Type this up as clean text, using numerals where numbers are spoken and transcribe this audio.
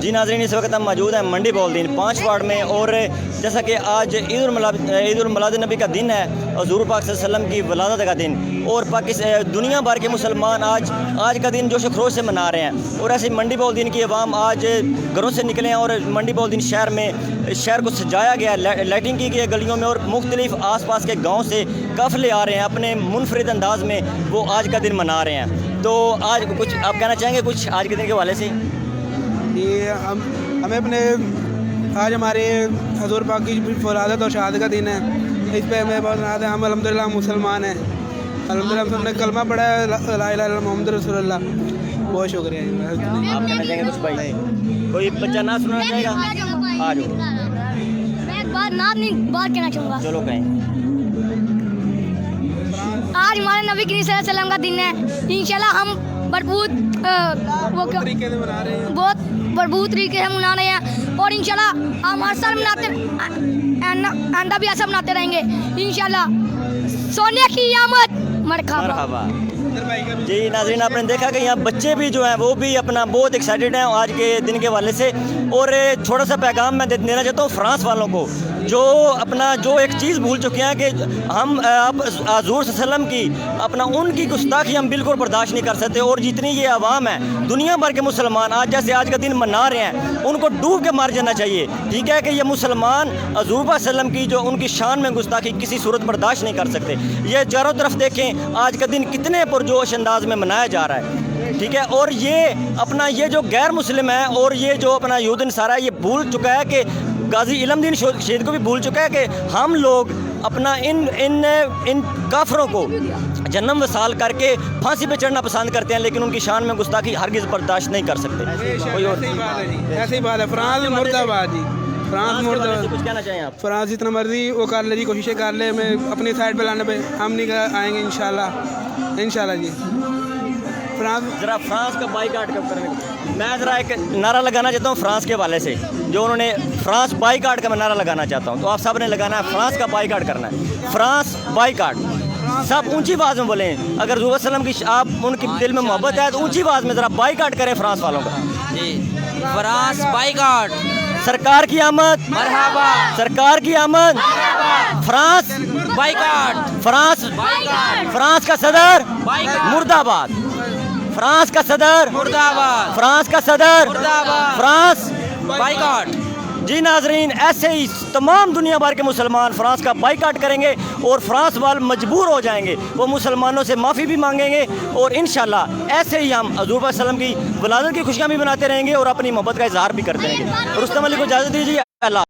जी नाज़रीन, इस वक्त हम मौजूद हैं मंडी बॉलदीन 5 वार्ड में। और जैसा कि आज ईद उल मिलाद नबी का दिन है, हुज़ूर पाक सल्लल्लाहु अलैहि वसल्लम की वलादत का दिन, और पाकिस्तान दुनिया भर के मुसलमान आज का दिन जोश खरोश से मना रहे हैं। और ऐसे मंडी बॉलदीन की आवाम आज घरों से निकले हैं और मंडी बॉलदीन शहर को सजाया गया, लाइटिंग की गई है गलियों में, और मुख्तलिफ आस पास के गाँव से काफ़िले आ रहे हैं, अपने मुनफरिद अंदाज में वो आज का दिन मना रहे हैं। तो आज कुछ आप कहना चाहेंगे कुछ आज के दिन के हवाले से? ये हमें अपने आज हमारे हज़ूर पाक की वलादत और शहादत का दिन है। इस पे हमें बहुत नाज़ है। हम अल्हम्दुलिल्लाह मुसलमान हैं। अल्हम्दुलिल्लाह हमने कलमा पढ़ा है, ला इलाहा इल्लल्लाह मुहम्मद रसूलुल्लाह। बहुत शुक्रिया। आप कहना चाहेंगे कुछ भाई? कोई बच्चा ना सुनाना चाहेगा? आ जाओ। मैं एक बात बात कहना चाहूँगा। चलो कहें। आज हमारे नबी करीम सल्लल्लाहु अलैहि वसल्लम का दिन है। इंशाल्लाह हम भरपूर तरीके से मना रहे हैं। बहुत भरपूर तरीके से मना रहे हैं, और इंशाल्लाह हम हर साल मनाते आंदा भी ऐसा मनाते रहेंगे इंशाल्लाह। सोने की आमद मरहबा। जी नाज़रीन, आपने देखा कि यहाँ बच्चे भी जो हैं वो भी अपना बहुत एक्साइटेड हैं आज के दिन के हवाले से। और थोड़ा सा पैगाम मैं देना चाहता हूँ फ्रांस वालों को, जो एक चीज़ भूल चुके हैं कि हम हुज़ूर सल्लल्लाहु अलैहि वसल्लम की उनकी गुस्ताखी हम बिल्कुल बर्दाश्त नहीं कर सकते। और जितनी ये आवाम है, दुनिया भर के मुसलमान आज का दिन मना रहे हैं, उनको डूब के मार जाना चाहिए। ठीक है कि ये मुसलमान हुज़ूर सल्लल्लाहु अलैहि वसल्लम की जो उनकी शान में गुस्ताखी किसी सूरत बर्दाश्त नहीं कर सकते। ये चारों तरफ देखें आज का दिन कितने पुरजोश अंदाज में मनाया जा रहा है। ठीक है, और ये जो गैर मुस्लिम है और ये जो अपना यहूद नसारा है, ये भूल चुका है कि गाजी इल्मुद्दीन शहीद को भी भूल चुका है कि हम लोग अपना इन काफरों को जन्म वसाल करके फांसी पे चढ़ना पसंद करते हैं, लेकिन उनकी शान में गुस्ताखी हरगिज़ बर्दाश्त नहीं कर सकते। कोई और ऐसी बात है। फ्रांस मुर्दाबाद जी, फ्रांस मुर्दाबाद। कुछ कहना चाहें आप? फ्रांस जितना मर्जी वो कर ले जी, कोशिशें कर ले हमें अपनी साइड पे लाने पे, हम नहीं आएंगे इंशाल्लाह जी। ज़रा फ्रांस का बाइकाट कब करेंगे? मैं ज़रा एक नारा लगाना चाहता हूँ फ्रांस के हवाले से, जो उन्होंने फ्रांस बाइकाट का मैं नारा लगाना चाहता हूँ। तो आप सब ने लगाना है, फ्रांस का बाइकाट करना है, फ्रांस बाइकाट। सब ऊंची आवाज़ में बोलें। अगर हुज़ूर सल्लल्लाहु अलैहि वसल्लम की आप उनकी दिल में मोहब्बत है तो ऊंची आवाज़ में ज़रा बाइकाट करें फ्रांस वालों का। जी, फ्रांस बाइकाट। सरकार की आमद मरहबा। सरकार की आमद। France boycott. फ्रांस का सदर मुर्दाबाद। फ्रांस का सदर मुर्दाबाद। फ्रांस का सदर मुर्दाबाद। France boycott. जी नाजरीन, ऐसे ही तमाम दुनिया भर के मुसलमान फ्रांस का बाइकाट करेंगे और फ्रांस वाले मजबूर हो जाएंगे, वो मुसलमानों से माफ़ी भी मांगेंगे। और इंशाल्लाह ऐसे ही हम हुज़ूर सल्लल्लाहु अलैहि वसल्लम की वलादत की खुशियाँ भी मनाते रहेंगे और अपनी मोहब्बत का इजहार भी करते रहेंगे। रुस्तम अली को इजाज़त दीजिए। अल्लाह।